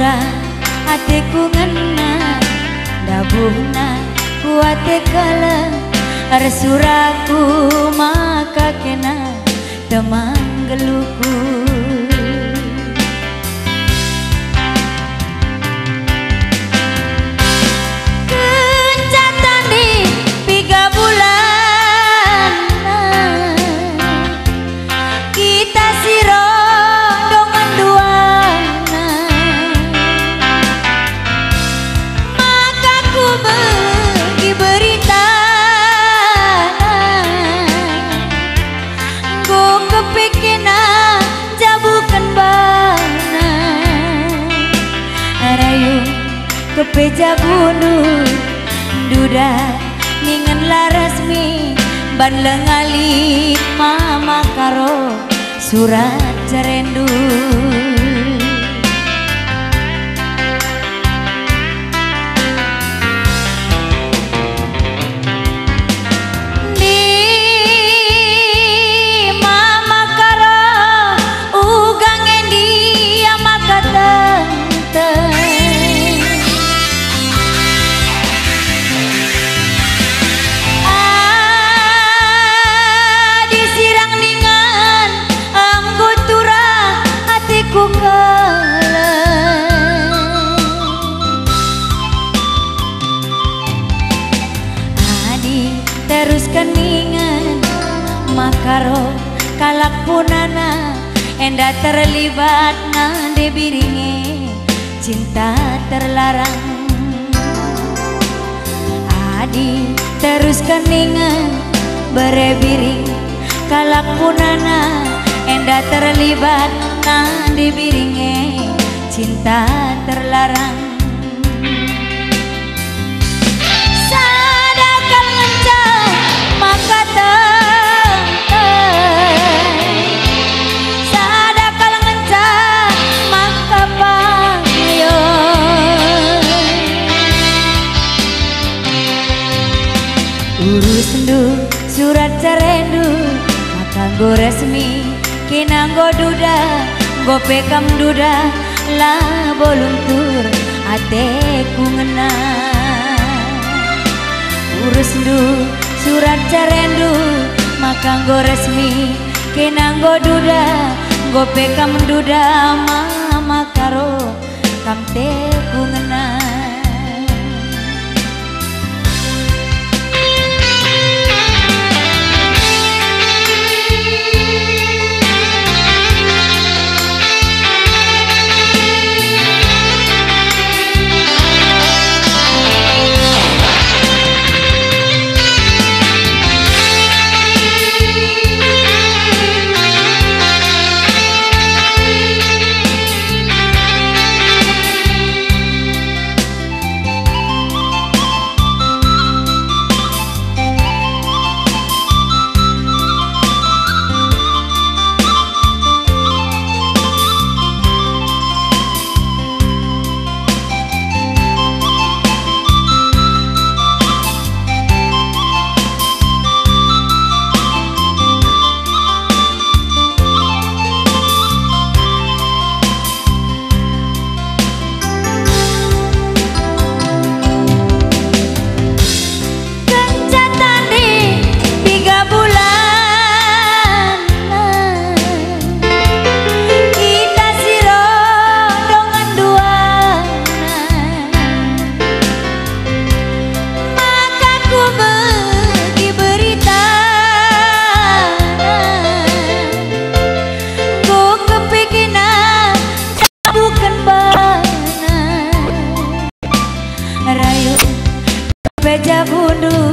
Dura hatiku ngena dabuhna kuate kala resuraku maka kena temang geluku. Kencatan di 3 bulan kita siro dongan duana maka ku bagi berita ku kepikina jabukan bana rayu kepeja gunung duda ningen larasmi ban lengali mama karo surat cerendu. Di mama karo ugang endi ama katente disirang ningan anggutura hatiku kala adi teruskan ningan makaro kalak punana enda terlibat nande biringe cinta terlarang. Adi teruskan ningan berebiring kalak punana enda terlibat nandi biringe cinta terlarang. Sadakal ngencang maka sadakal ngencang maka pangyon urus ndu surat cerendu makanggo resmi kinanggo duda go pekam duda lah boluntur ateku ngena urus ndu surat cerendu makanggo resmi kinanggo duda go pekam duda mama karo kamteku ngena. Beja bundu